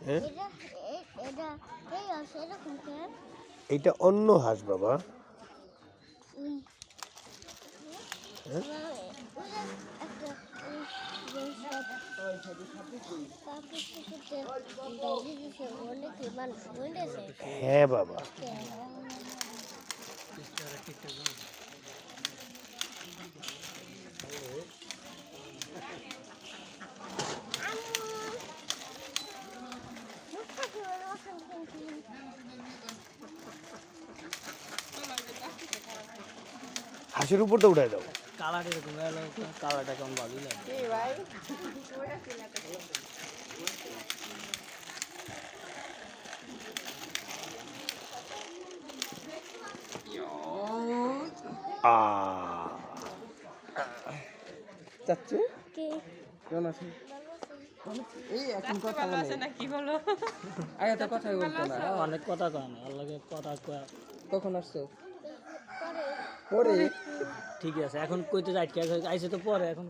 হ্যাঁ, এটা এই আছে এরকম কেন? এইটা অন্য হাঁস বাবা। হ্যাঁ, একটা মানুষ বলেছে হ্যাঁ বাবা। হাঁসের উপরটা উঠাই দাও। কালার এরকম কালারটা কেমন ভালোই লাগে। আ চাচ্ছু কে কেমন আছে? এই এখন কথা বলে না কি হলো? আগে তো কথাই বলতো না। অনেক কথা কয় না, আল্লাহকে কথা কয়। কখন আসছো? পরে পরে। ঠিক আছে, এখন কইতে যাই আইছে তো পরে এখন।